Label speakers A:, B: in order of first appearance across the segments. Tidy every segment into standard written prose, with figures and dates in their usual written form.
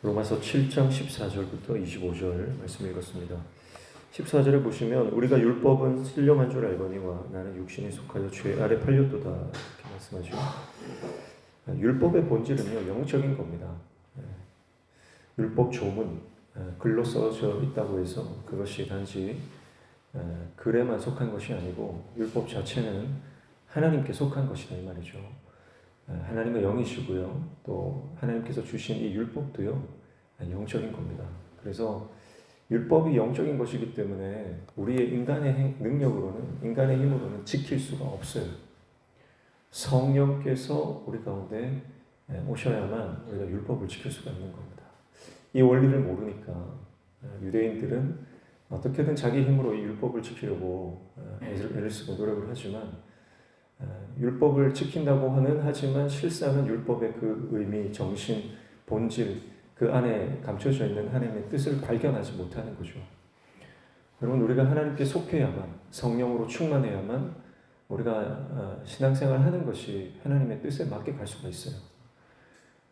A: 로마서 7장 14절부터 25절 말씀 읽었습니다. 14절에 보시면 우리가 율법은 신령한 줄 알거니와 나는 육신에 속하여 죄 아래 팔렸도다 이렇게 말씀하죠. 율법의 본질은요 영적인 겁니다. 율법 조문 글로 써져 있다고 해서 그것이 단지 글에만 속한 것이 아니고 율법 자체는 하나님께 속한 것이다 이 말이죠. 하나님의 영이시고요. 또 하나님께서 주신 이 율법도요. 영적인 겁니다. 그래서 율법이 영적인 것이기 때문에 우리의 인간의 능력으로는, 인간의 힘으로는 지킬 수가 없어요. 성령께서 우리 가운데 오셔야만 우리가 율법을 지킬 수가 있는 겁니다. 이 원리를 모르니까 유대인들은 어떻게든 자기 힘으로 이 율법을 지키려고 애를 쓰고 노력을 하지만 율법을 지킨다고 하지만 실상은 율법의 그 의미, 정신, 본질, 그 안에 감춰져 있는 하나님의 뜻을 발견하지 못하는 거죠. 여러분, 우리가 하나님께 속해야만, 성령으로 충만해야만 우리가 신앙생활 하는 것이 하나님의 뜻에 맞게 갈 수가 있어요.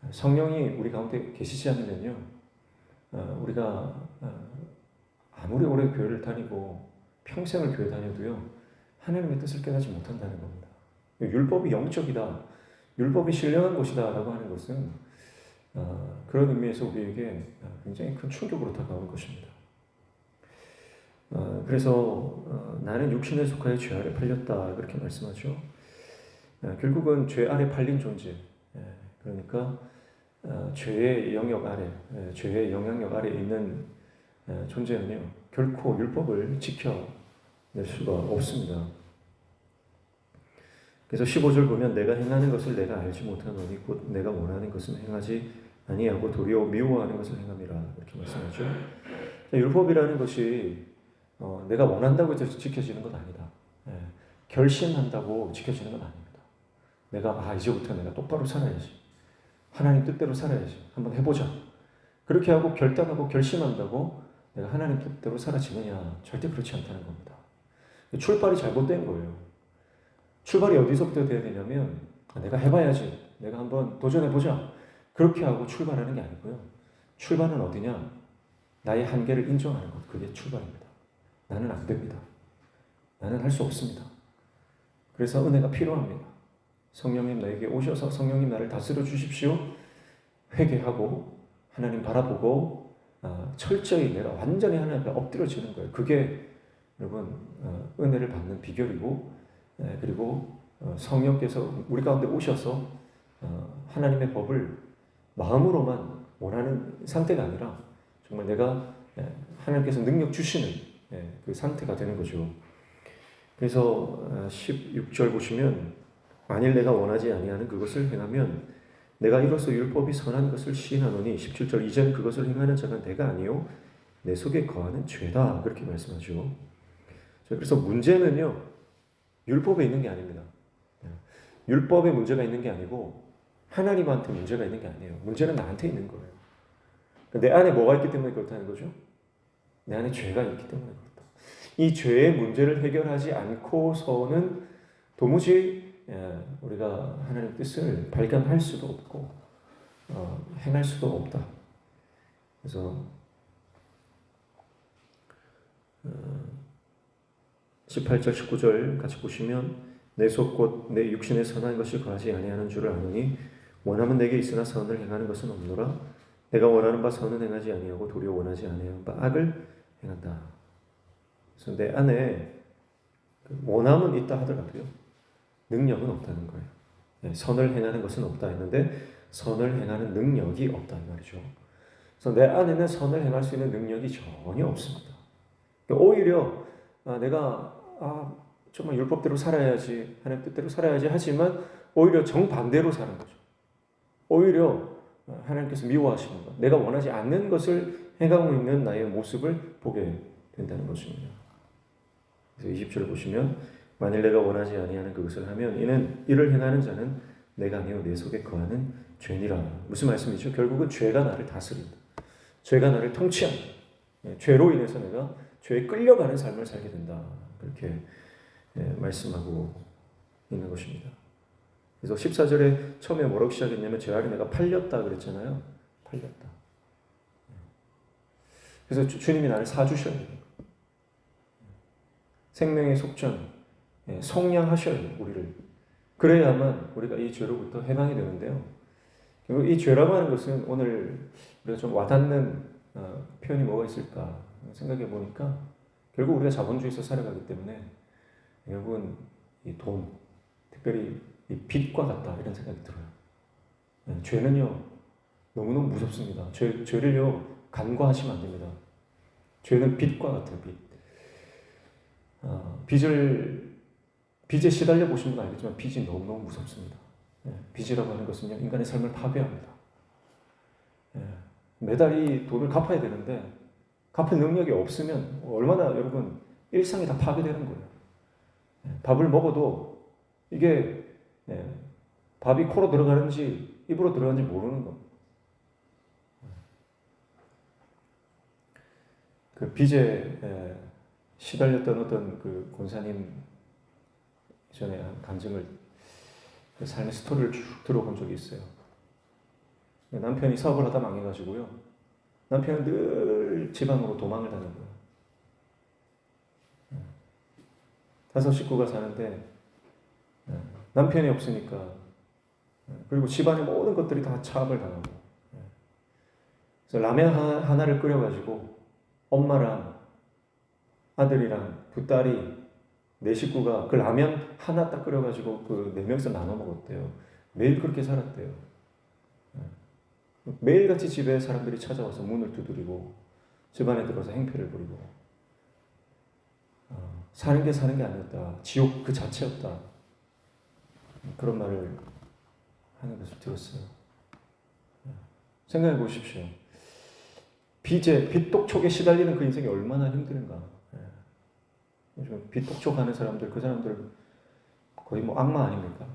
A: 성령이 우리 가운데 계시지 않으면요, 우리가 아무리 오래 교회를 다니고 평생을 교회 다녀도요, 하나님의 뜻을 깨닫지 못한다는 겁니다. 율법이 영적이다, 율법이 신령한 것이다 라고 하는 것은 그런 의미에서 우리에게 굉장히 큰 충격으로 다가온 것입니다. 그래서 나는 육신에 속하여 죄 아래 팔렸다 그렇게 말씀하죠. 결국은 죄 아래 팔린 존재, 그러니까 죄의 영역 아래, 죄의 영향력 아래 있는 존재는요 결코 율법을 지켜낼 수가 없습니다. 그래서 15절 보면 내가 행하는 것을 내가 알지 못하노니 곧 내가 원하는 것은 행하지 아니하고 도리어 미워하는 것을 행함이라 이렇게 말씀하죠. 율법이라는 것이 내가 원한다고 해서 지켜지는 것 아니다. 결심한다고 지켜지는 건 아닙니다. 내가 이제부터 내가 똑바로 살아야지. 하나님 뜻대로 살아야지. 한번 해보자. 그렇게 하고 결단하고 결심한다고 내가 하나님 뜻대로 살아지느냐? 절대 그렇지 않다는 겁니다. 출발이 잘못된 거예요. 출발이 어디서부터 돼야 되냐면 내가 해봐야지. 내가 한번 도전해보자. 그렇게 하고 출발하는 게 아니고요. 출발은 어디냐? 나의 한계를 인정하는 것. 그게 출발입니다. 나는 안 됩니다. 나는 할 수 없습니다. 그래서 은혜가 필요합니다. 성령님 나에게 오셔서 성령님 나를 다스려 주십시오. 회개하고 하나님 바라보고 철저히 내가 완전히 하나님 앞에 엎드려지는 거예요. 그게 여러분 은혜를 받는 비결이고 그리고 성령께서 우리 가운데 오셔서 하나님의 법을 마음으로만 원하는 상태가 아니라 정말 내가 하나님께서 능력 주시는 그 상태가 되는 거죠. 그래서 16절 보시면 만일 내가 원하지 아니하는 그것을 행하면 내가 이로써 율법이 선한 것을 시인하노니 17절 이제는 그것을 행하는 자가 내가 아니요 내 속에 거하는 죄다 그렇게 말씀하죠. 그래서 문제는요 율법에 있는 게 아닙니다. 율법에 문제가 있는 게 아니고 하나님한테 문제가 있는 게 아니에요. 문제는 나한테 있는 거예요. 내 안에 뭐가 있기 때문에 그렇다는 거죠? 내 안에 죄가 있기 때문에 그렇다. 이 죄의 문제를 해결하지 않고서는 도무지 우리가 하나님의 뜻을 발견할 수도 없고 행할 수도 없다. 그래서 18절 19절 같이 보시면 내 속 곧 내 육신에 선한 것을 거하지 아니하는 줄을 아노니 원함은 내게 있으나 선을 행하는 것은 없노라. 내가 원하는 바 선은 행하지 아니하고 도리어 원하지 아니하는 바 악을 행한다. 그래서 내 안에 원함은 있다 하더라도요 능력은 없다는 거예요. 선을 행하는 것은 없다 했는데 선을 행하는 능력이 없다 이 말이죠. 그래서 내 안에는 선을 행할 수 있는 능력이 전혀 없습니다. 오히려 내가 정말 율법대로 살아야지, 하나님 뜻대로 살아야지 하지만 오히려 정반대로 사는 거죠. 오히려 하나님께서 미워하시는 것, 내가 원하지 않는 것을 행하고 있는 나의 모습을 보게 된다는 것입니다. 그래서 20절 보시면 만일 내가 원하지 아니하는 그것을 하면 이를 행하는 자는 내가 아니요 내 속에 거하는 죄니라. 무슨 말씀이죠? 결국은 죄가 나를 다스린다. 죄가 나를 통치한다. 죄로 인해서 내가 죄에 끌려가는 삶을 살게 된다. 그렇게 말씀하고 있는 것입니다. 그래서 14절에 처음에 뭐라고 시작했냐면 죄 아래 내가 팔렸다 그랬잖아요. 팔렸다. 그래서 주님이 나를 사주셔야 돼요. 생명의 속전, 속량하셔야 돼요, 우리를. 그래야만 우리가 이 죄로부터 해방이 되는데요. 그리고 이 죄라고 하는 것은 오늘 우리가 좀 와닿는 표현이 뭐가 있을까 생각해 보니까 결국 우리가 자본주의에서 살아가기 때문에 여러분 이 돈, 특별히 이 빚과 같다 이런 생각이 들어요. 죄는요 너무너무 무섭습니다. 죄를요 간과하시면 안 됩니다. 죄는 빚과 같아요. 빚에 시달려 보신 분 알겠지만 빚이 너무너무 무섭습니다. 빚이라고 하는 것은요 인간의 삶을 파괴합니다. 매달 이 돈을 갚아야 되는데 갚을 능력이 없으면 얼마나 여러분 일상이 다 파괴되는 거예요. 밥을 먹어도 이게 밥이 코로 들어가는지 입으로 들어가는지 모르는 겁니다. 그 빚에 시달렸던 어떤 그 권사님 전에 한 간증을 그 삶의 스토리를 쭉 들어본 적이 있어요. 남편이 사업을 하다 망해가지고요. 남편은 늘 지방으로 도망을 다닌 거예요. 5 식구가 사는데 남편이 없으니까 그리고 집안의 모든 것들이 다 차압을 당하고 그래서 라면 하나를 끓여가지고 엄마랑 아들이랑 두 딸이 4식구가 그 라면 하나 딱 끓여가지고 그 4명이서 나눠 먹었대요. 매일 그렇게 살았대요. 매일같이 집에 사람들이 찾아와서 문을 두드리고 집안에 들어서 행패를 부리고 사는 게 아니었다. 지옥 그 자체였다. 그런 말을 하는 것을 들었어요. 생각해 보십시오. 빚독촉에 시달리는 그 인생이 얼마나 힘든가. 요즘 빚독촉 하는 사람들, 그 사람들 거의 뭐 악마 아닙니까?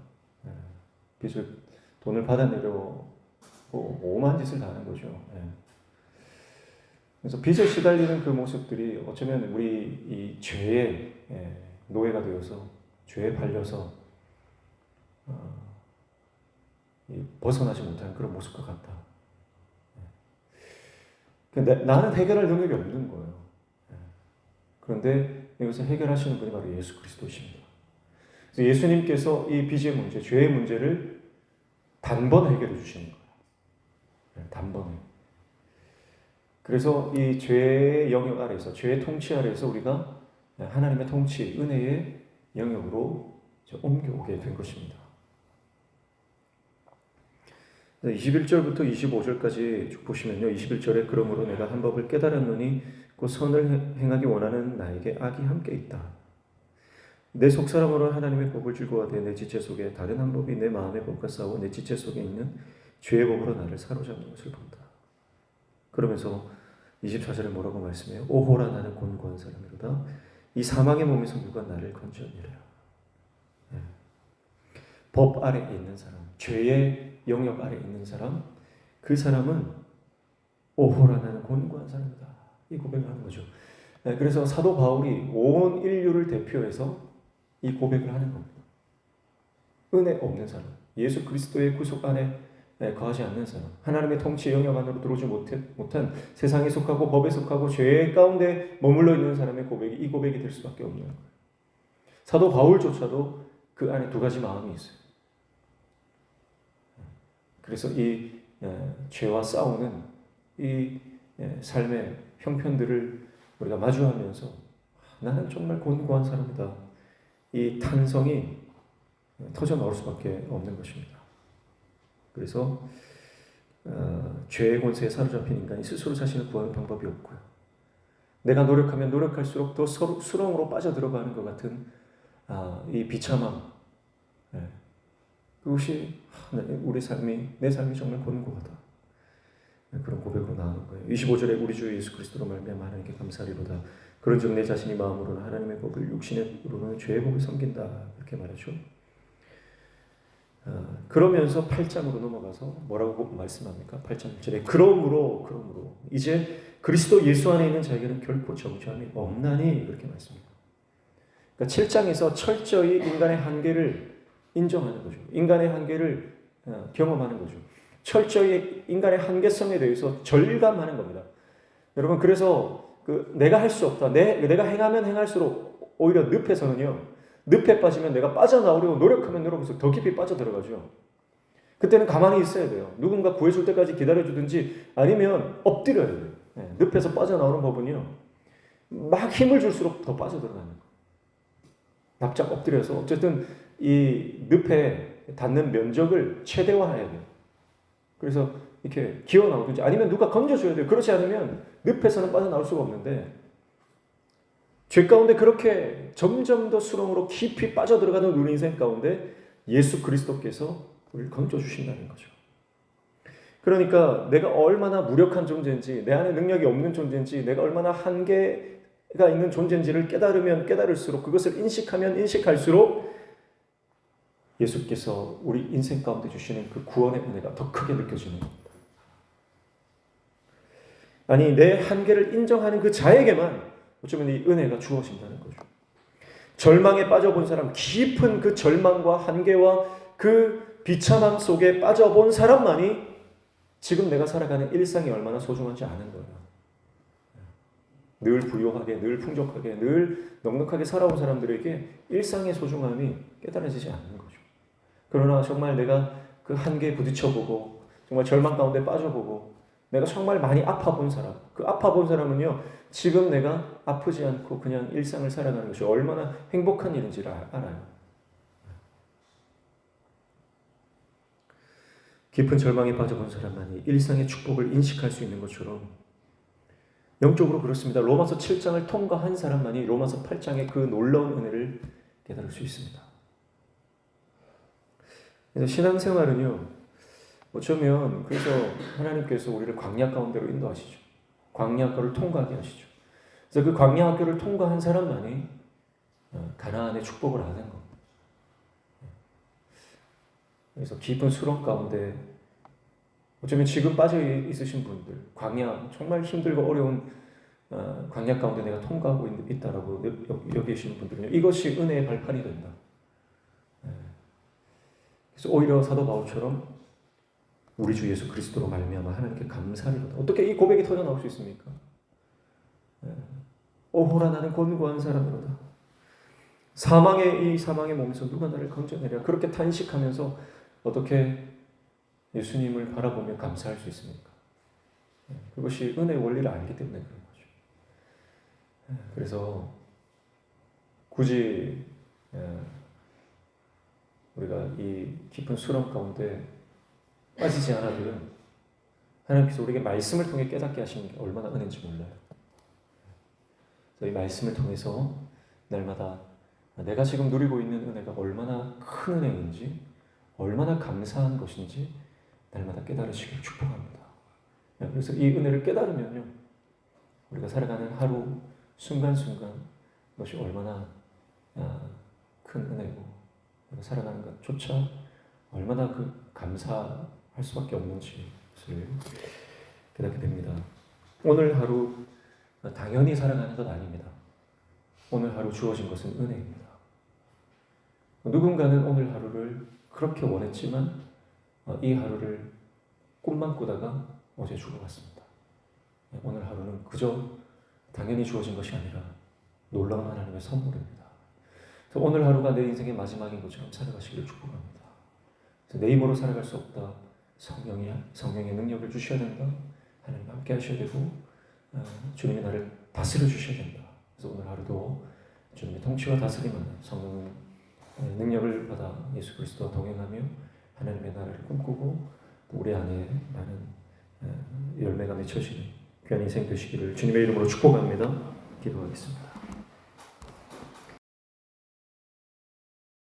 A: 돈을 받아내려고 오만 짓을 다 하는 거죠. 그래서 빚에 시달리는 그 모습들이 어쩌면 우리 이 죄의 노예가 되어서 죄에 팔려서 벗어나지 못하는 그런 모습과 같다. 근데 나는 해결할 능력이 없는 거예요. 그런데 이것을 해결하시는 분이 바로 예수 그리스도십니다. 그래서 예수님께서 이 빚의 문제, 죄의 문제를 단번에 해결해 주시는 거예요. 단번에. 그래서 이 죄의 영역 아래에서, 죄의 통치 아래에서 우리가 하나님의 통치, 은혜의 영역으로 옮겨오게 된 것입니다. 21절부터 25절까지 쭉 보시면요. 21절에 그러므로 내가 한 법을 깨달았노니 그 선을 행하기 원하는 나에게 악이 함께 있다. 내 속사람으로 하나님의 법을 즐거워하되 내 지체 속에 다른 한 법이 내 마음의 법과 싸워 내 지체 속에 있는 죄의 법으로 나를 사로잡는 것을 본다. 그러면서 24절에 뭐라고 말씀해요? 오호라 나는 곤고한 사람이로다. 이 사망의 몸에서 누가 나를 건져내랴. 법 아래 있는 사람, 죄의 영역 아래 있는 사람, 그 사람은 오호라 나는 곤고한 사람이다. 이 고백을 하는 거죠. 그래서 사도 바울이 온 인류를 대표해서 이 고백을 하는 겁니다. 은혜 없는 사람, 예수 그리스도의 구속 안에 거하지 않는 사람, 하나님의 통치 영역 안으로 들어오지 못한 세상에 속하고 법에 속하고 죄 가운데 머물러 있는 사람의 고백이 이 고백이 될 수밖에 없는 거예요. 사도 바울조차도 그 안에 두 가지 마음이 있어요. 그래서 이 죄와 싸우는 이 삶의 형편들을 우리가 마주하면서 나는 정말 곤고한 사람이다. 이 탄성이 터져 나올 수밖에 없는 것입니다. 그래서 죄의 권세에 사로잡힌 인간이 스스로 자신을 구하는 방법이 없고요. 내가 노력하면 노력할수록 더 수렁으로 빠져들어가는 것 같은 이 비참함, 그것이 우리 삶이, 내 삶이 정말 곤고하다. 그런 고백으로 나오는 거예요. 25절에 우리 주 예수 그리스도로 말미암아 하나님께 감사하리로다. 그런즉 내 자신이 마음으로는 하나님의 법을, 육신으로는 죄의 법을 섬긴다. 이렇게 말하죠. 그러면서 8장으로 넘어가서 뭐라고 말씀합니까? 8장 1절에 그러므로 이제 그리스도 예수 안에 있는 자에게는 결코 정죄함이 없나니 그렇게 말씀합니다. 그러니까 7장에서 철저히 인간의 한계를 인정하는 거죠. 인간의 한계를 경험하는 거죠. 철저히 인간의 한계성에 대해서 절감하는 겁니다. 여러분, 그래서 내가 할 수 없다. 내가 행하면 행할수록 오히려 늪에서는요, 늪에 빠지면 내가 빠져나오려고 노력하면 노력해서 더 깊이 빠져들어가죠. 그때는 가만히 있어야 돼요. 누군가 구해줄 때까지 기다려주든지 아니면 엎드려야 돼요. 늪에서 빠져나오는 법은요, 막 힘을 줄수록 더 빠져들어가는 거예요. 납작 엎드려서 어쨌든 이 늪에 닿는 면적을 최대화해야 돼요. 그래서 이렇게 기어 나오든지 아니면 누가 건져줘야 돼요. 그렇지 않으면 늪에서는 빠져나올 수가 없는데, 죄 가운데 그렇게 점점 더 수렁으로 깊이 빠져들어가는 우리 인생 가운데 예수 그리스도께서 우리를 건져주신다는 거죠. 그러니까 내가 얼마나 무력한 존재인지, 내 안에 능력이 없는 존재인지, 내가 얼마나 한계가 있는 존재인지를 깨달으면 깨달을수록, 그것을 인식하면 인식할수록 예수께서 우리 인생 가운데 주시는 그 구원의 은혜가 더 크게 느껴지는 겁니다. 아니, 내 한계를 인정하는 그 자에게만 어쩌면 이 은혜가 주어진다는 거죠. 절망에 빠져본 사람, 깊은 그 절망과 한계와 그 비참함 속에 빠져본 사람만이 지금 내가 살아가는 일상이 얼마나 소중한지 아는 거예요. 늘 부유하게, 늘 풍족하게, 늘 넉넉하게 살아온 사람들에게 일상의 소중함이 깨달아지지 않는 거죠. 그러나 정말 내가 그 한계에 부딪혀보고, 정말 절망 가운데 빠져보고, 내가 정말 많이 아파본 사람, 그 아파본 사람은요, 지금 내가 아프지 않고 그냥 일상을 살아가는 것이 얼마나 행복한 일인지를 알아요. 깊은 절망에 빠져본 사람만이 일상의 축복을 인식할 수 있는 것처럼 영적으로 그렇습니다. 로마서 7장을 통과한 사람만이 로마서 8장의 그 놀라운 은혜를 깨달을 수 있습니다. 그래서 신앙생활은요, 어쩌면 그래서 하나님께서 우리를 광야 가운데로 인도하시죠. 광야학교를 통과하게 하시죠. 그래서 그 광야학교를 통과한 사람만이 가나안의 축복을 아는 겁니다. 그래서 깊은 수렁 가운데 어쩌면 지금 빠져 있으신 분들, 광야 정말 힘들고 어려운 광야 가운데 내가 통과하고 있다라고 여기 계시는 분들은요, 이것이 은혜의 발판이 된다. 그래서 오히려 사도 바울처럼 우리 주 예수 그리스도로 말미암아 하나님께 감사하리로다. 어떻게 이 고백이 터져 나올 수 있습니까? 오호라 나는 권고한 사람이로다. 이 사망의 몸에서 누가 나를 건져내랴. 그렇게 탄식하면서 어떻게 예수님을 바라보며 감사할 수 있습니까? 그것이 은혜의 원리를 알기 때문에 그런 거죠. 그래서 굳이 우리가 이 깊은 수렁 가운데 빠지지 않아도요, 하나님께서 우리에게 말씀을 통해 깨닫게 하시는 게 얼마나 은혜인지 몰라요. 그래서 이 말씀을 통해서 날마다 내가 지금 누리고 있는 은혜가 얼마나 큰 은혜인지, 얼마나 감사한 것인지 날마다 깨달으시길 축복합니다. 그래서 이 은혜를 깨달으면요, 우리가 살아가는 하루 순간순간 그것이 얼마나 큰 은혜고, 우리가 살아가는 것조차 얼마나 감사할 수밖에 없는지 것을 깨닫게 됩니다. 오늘 하루 당연히 살아가는 것 아닙니다. 오늘 하루 주어진 것은 은혜입니다. 누군가는 오늘 하루를 그렇게 원했지만 이 하루를 꿈만 꾸다가 어제 죽어갔습니다. 오늘 하루는 그저 당연히 주어진 것이 아니라 놀라운 하나님의 선물입니다. 그래서 오늘 하루가 내 인생의 마지막인 것처럼 살아가시기를 축복합니다. 그래서 내 힘으로 살아갈 수 없다. 성령의 능력을 주셔야 된다. 하나님 함께 하셔야 되고 주님이 나를 다스려 주셔야 된다. 그래서 오늘 하루도 주님의 통치와 다스림을, 성령의 능력을 받아 예수 그리스도와 동행하며 하나님의 나라를 꿈꾸고 우리 안에 많은 열매가 맺혀지는 귀한 인생 되시기를 주님의 이름으로 축복합니다. 기도하겠습니다.